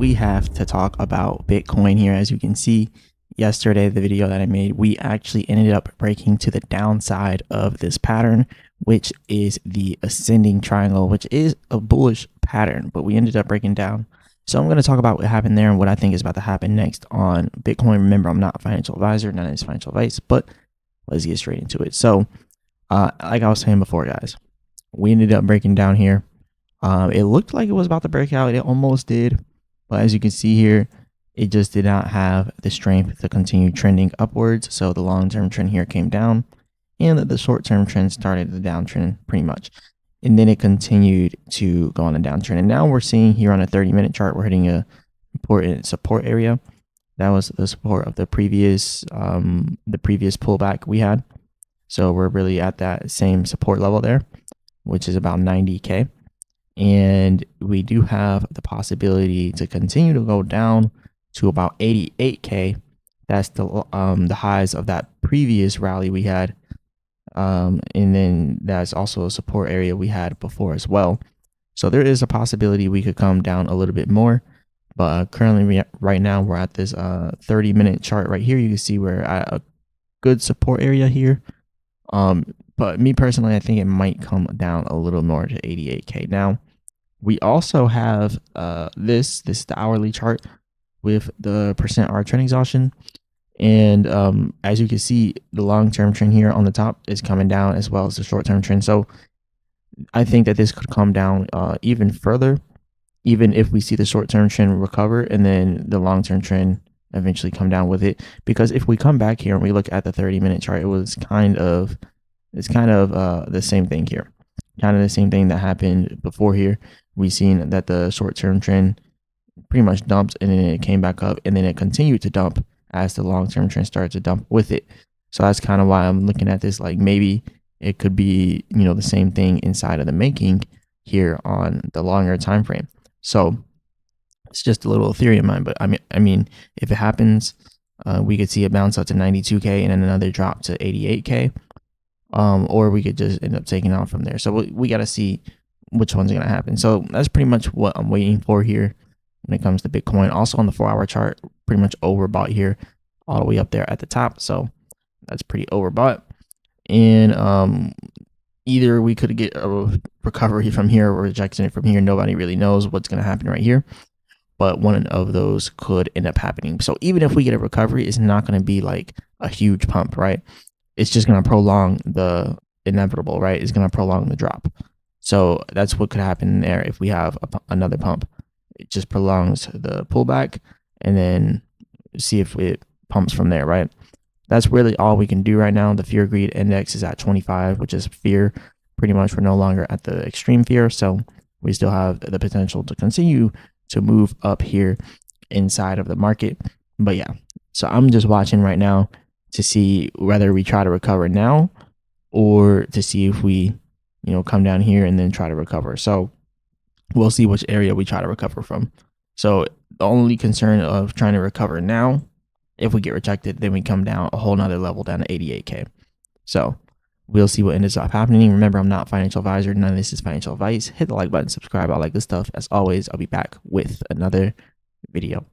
we have to talk about Bitcoin here. As you can see, yesterday, the video that I made, we actually ended up breaking to the downside of this pattern, which is the ascending triangle, which is a bullish pattern, but we ended up breaking down. So I'm going to talk about what happened there and what I think is about to happen next on Bitcoin. Remember, I'm not a financial advisor, none of this financial advice, but let's get straight into it. So like I was saying before, guys, we ended up breaking down here. It looked like it was about to break out. It almost did. But as you can see here, it just did not have the strength to continue trending upwards. So the long-term trend here came down and the short-term trend started the downtrend pretty much. And then it continued to go on a downtrend. And now we're seeing here on a 30-minute chart, we're hitting a important support area. That was the support of the previous pullback we had. So we're really at that same support level there, which is about 90K. And we do have the possibility to continue to go down to about 88K. That's the highs of that previous rally we had. And then that's also a support area we had before as well. So there is a possibility we could come down a little bit more. But currently, right now, we're at this 30-minute chart right here. You can see we're at a good support area here. But me personally, I think it might come down a little more to 88K. Now, we also have this is the hourly chart with the percent R trend exhaustion. And as you can see, the long-term trend here on the top is coming down as well as the short-term trend. So I think that this could come down even further, even if we see the short-term trend recover and then the long-term trend eventually come down with it. Because if we come back here and we look at the 30-minute chart, it's kind of the same thing here. Kind of the same thing that happened before here. We've seen that the short-term trend pretty much dumped and then it came back up and then it continued to dump as the long-term trend started to dump with it. So that's kind of why I'm looking at this like maybe it could be, the same thing inside of the making here on the longer time frame. So it's just a little theory of mine, but I mean, if it happens, we could see a bounce up to 92K and then another drop to 88K. Or we could just end up taking off from there. So we got to see which one's going to happen. So that's pretty much what I'm waiting for here when it comes to Bitcoin. Also on the 4-hour chart, pretty much overbought here all the way up there at the top. So that's pretty overbought. And either we could get a recovery from here or rejection from here. Nobody really knows what's going to happen right here. But one of those could end up happening. So even if we get a recovery, it's not going to be like a huge pump, right? It's just going to prolong the inevitable, right? It's going to prolong the drop. So that's what could happen there if we have another pump. It just prolongs the pullback and then see if it pumps from there, right? That's really all we can do right now. The fear greed index is at 25, which is fear. Pretty much we're no longer at the extreme fear. So we still have the potential to continue to move up here inside of the market. But yeah, so I'm just watching right now to see whether we try to recover now or to see if we, come down here and then try to recover. So we'll see which area we try to recover from. So the only concern of trying to recover now, if we get rejected, then we come down a whole nother level down to 88K. So we'll see what ends up happening. Remember, I'm not a financial advisor. None of this is financial advice. Hit the like button, subscribe. I like this stuff. As always, I'll be back with another video.